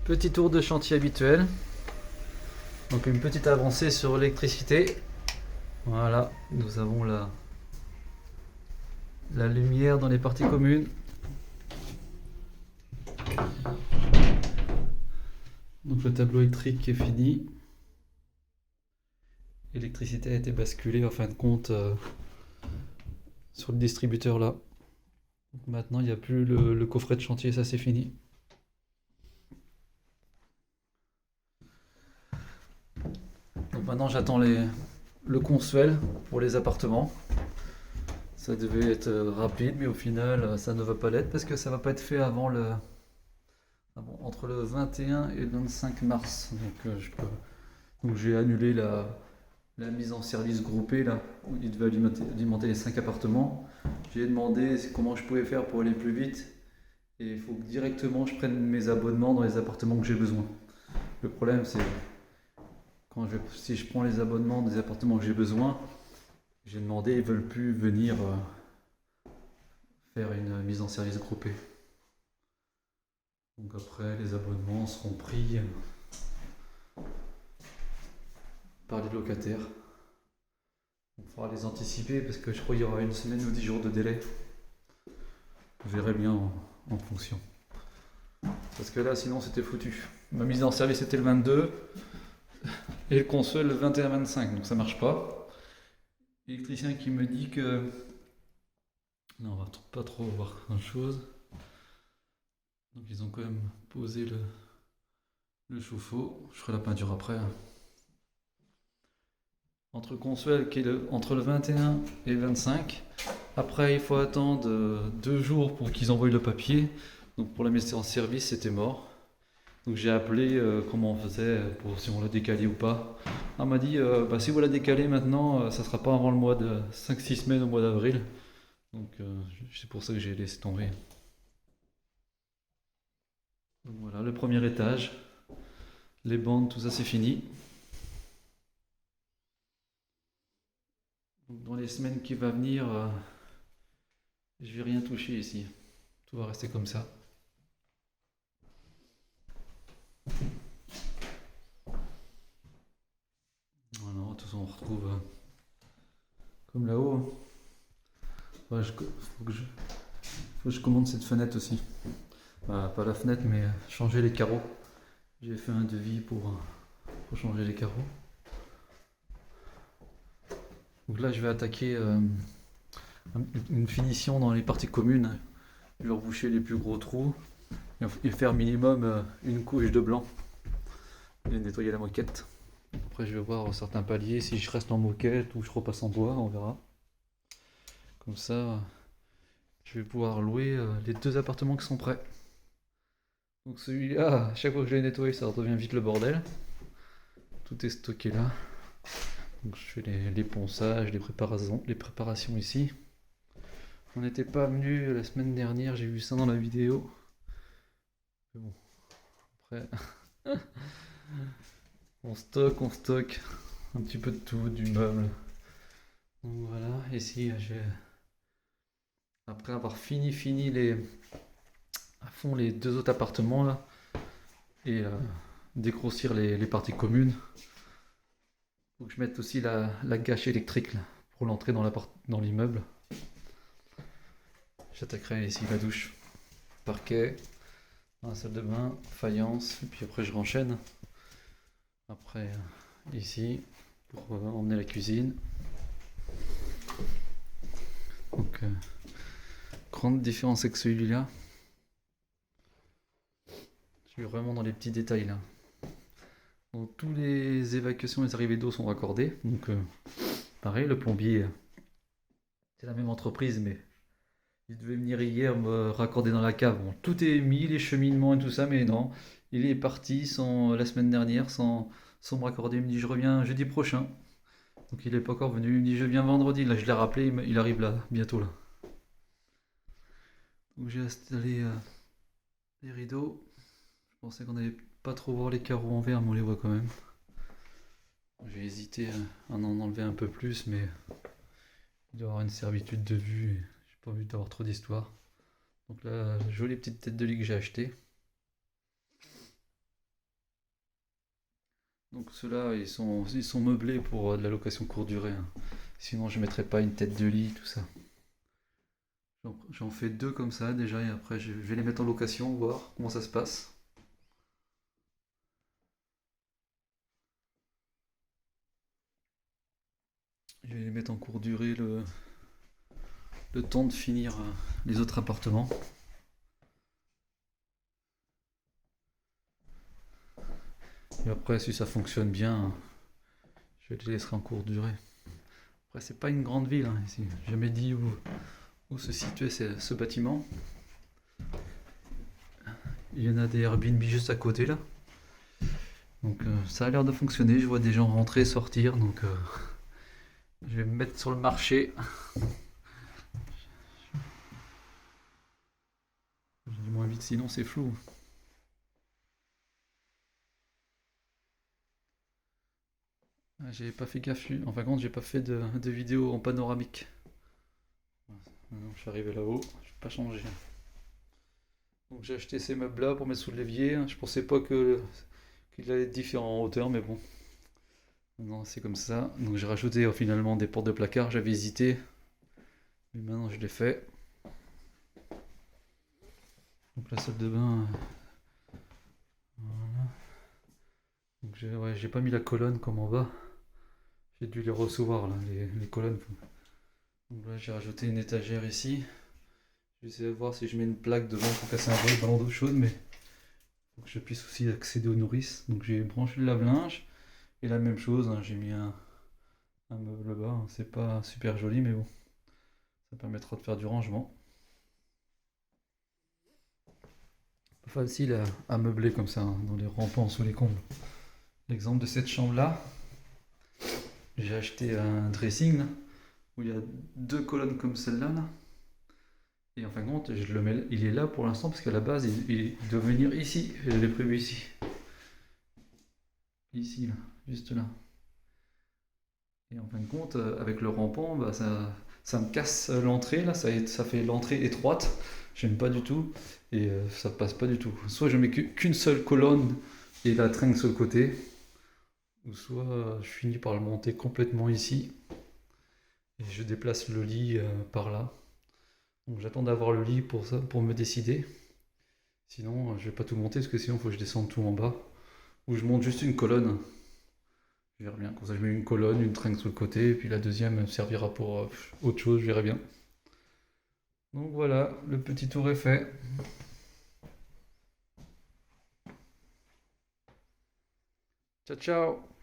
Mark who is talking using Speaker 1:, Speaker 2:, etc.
Speaker 1: Petit tour de chantier habituel. Donc une petite avancée sur l'électricité. Voilà, nous avons la lumière dans les parties communes. Donc le tableau électrique est fini. L'électricité a été basculée en fin de compte sur le distributeur là. Donc maintenant il n'y a plus le coffret de chantier, ça c'est fini. Donc maintenant j'attends le consuel pour les appartements. Ça devait être rapide, mais au final ça ne va pas l'être parce que ça va pas être fait avant entre le 21 et le 25 mars. Donc j'ai annulé la mise en service groupée là, où il devait alimenter les 5 appartements. J'ai demandé comment je pouvais faire pour aller plus vite. Et il faut que directement je prenne mes abonnements dans les appartements que j'ai besoin. Le problème c'est si je prends les abonnements des appartements que j'ai besoin, j'ai demandé, ils veulent plus venir faire une mise en service groupée. Donc après les abonnements seront pris par les locataires. Il faudra les anticiper parce que je crois qu'il y aura une semaine ou 10 jours de délai. Je verrai bien en fonction. Parce que là sinon c'était foutu. Ma mise en service était le 22 et le consuel le 21-25, donc ça marche pas. L'électricien qui me dit que non, on va pas trop voir grand chose. Donc ils ont quand même posé le chauffe-eau. Je ferai la peinture après. Entre consuel qui est entre le 21 et le 25. Après il faut attendre 2 jours pour qu'ils envoient le papier. Donc pour la mise en service c'était mort. Donc j'ai appelé comment on faisait pour si on l'a décalé ou pas. On m'a dit si vous la décalez maintenant, ça sera pas avant le mois de 5-6 semaines au mois d'avril. Donc c'est pour ça que j'ai laissé tomber. Donc voilà, le premier étage, les bandes, tout ça c'est fini. Donc dans les semaines qui vont venir, je vais rien toucher ici. Tout va rester comme ça. Voilà, de toute façon on retrouve comme là-haut. Ouais, faut que je commande cette fenêtre aussi. Bah, pas la fenêtre, mais changer les carreaux. J'ai fait un devis pour changer les carreaux. Donc là, je vais attaquer une finition dans les parties communes. Je vais reboucher les plus gros trous et faire minimum une couche de blanc et nettoyer la moquette. Après, je vais voir certains paliers si je reste en moquette ou je repasse en bois, on verra. Comme ça, je vais pouvoir louer les 2 appartements qui sont prêts. Donc celui-là, à chaque fois que je le nettoie, ça redevient vite le bordel. Tout est stocké là. Donc je fais les ponçages, les préparations ici. On n'était pas venu la semaine dernière, j'ai vu ça dans la vidéo. Mais bon, après, on stocke un petit peu de tout, du meuble. Donc voilà, ici après avoir fini à fond les 2 autres appartements là, et dégrossir les parties communes. Faut que je mette aussi la gâche électrique là, pour l'entrée dans l'immeuble. J'attaquerai ici la douche, parquet, dans la salle de bain, faïence, et puis après je renchaîne. Après ici pour emmener la cuisine. Donc grande différence avec celui-là. Je suis vraiment dans les petits détails là. Donc tous les évacuations et les arrivées d'eau sont raccordées. Donc pareil, le plombier, c'est la même entreprise, mais il devait venir hier me raccorder dans la cave. Bon, tout est mis, les cheminements et tout ça, mais non. Il est parti la semaine dernière sans me raccorder. Il me dit je reviens jeudi prochain. Donc il n'est pas encore venu. Il me dit je viens vendredi. Là je l'ai rappelé, il arrive là, bientôt là. Donc j'ai installé les rideaux. Je pensais qu'on n'allait pas trop voir les carreaux en verre, mais on les voit quand même. J'ai hésité à en enlever un peu plus, mais il doit y avoir une servitude de vue. Et j'ai pas envie d'avoir trop d'histoire. Donc là, jolie petite tête de lit que j'ai acheté. Donc ceux-là, ils sont meublés pour de la location courte durée, hein. Sinon, je mettrais pas une tête de lit, tout ça. J'en fais deux comme ça déjà, et après, je vais les mettre en location, voir comment ça se passe. Je vais les mettre en courte durée le temps de finir les autres appartements. Et après, si ça fonctionne bien, je les laisserai en courte durée. Après, c'est pas une grande ville, hein, ici. J'ai jamais dit où se situait ce bâtiment. Il y en a des Airbnb juste à côté là. Donc ça a l'air de fonctionner. Je vois des gens rentrer, sortir. Donc je vais me mettre sur le marché. Je dis moins vite, sinon c'est flou. Ah, j'ai pas fait gaffe. En fin de compte, j'ai pas fait de vidéo en panoramique. Maintenant, je suis arrivé là-haut. Je vais pas changer. Donc j'ai acheté ces meubles là pour mettre sous l'évier. Je pensais pas qu'il allait être différent en hauteur, mais bon. Non, c'est comme ça. Donc j'ai rajouté finalement des portes de placard. J'avais hésité, mais maintenant je l'ai fait. Donc la salle de bain. Voilà. Donc j'ai pas mis la colonne comme en bas. J'ai dû les recevoir là, les colonnes. Donc là j'ai rajouté une étagère ici. Je vais essayer de voir si je mets une plaque devant pour casser un peu le ballon d'eau chaude, mais faut que je puisse aussi accéder aux nourrices. Donc j'ai branché le lave-linge et la même chose, hein, j'ai mis un meuble bas. Hein. C'est pas super joli, mais bon, ça permettra de faire du rangement. Pas facile à meubler comme ça, hein, dans les rampants sous les combles. L'exemple de cette chambre là, j'ai acheté un dressing là, où il y a deux colonnes comme celle-là là. Et en fin de compte, il est là pour l'instant parce qu'à la base, il doit venir ici. Je l'ai prévu ici. Ici, là, juste là. Et en fin de compte, avec le rampant, bah, ça me casse l'entrée, là, ça fait l'entrée étroite. J'aime pas du tout. Et ça passe pas du tout. Soit je mets qu'une seule colonne et la tringle sur le côté, ou soit je finis par le monter complètement ici. Et je déplace le lit par là. Donc j'attends d'avoir le lit pour ça, pour me décider. Sinon, je vais pas tout monter parce que sinon, il faut que je descende tout en bas. Ou je monte juste une colonne. Je verrai bien. Comme ça, je mets une colonne, une tringle sur le côté, et puis la deuxième servira pour autre chose, je verrai bien. Donc voilà, le petit tour est fait. Ciao, ciao!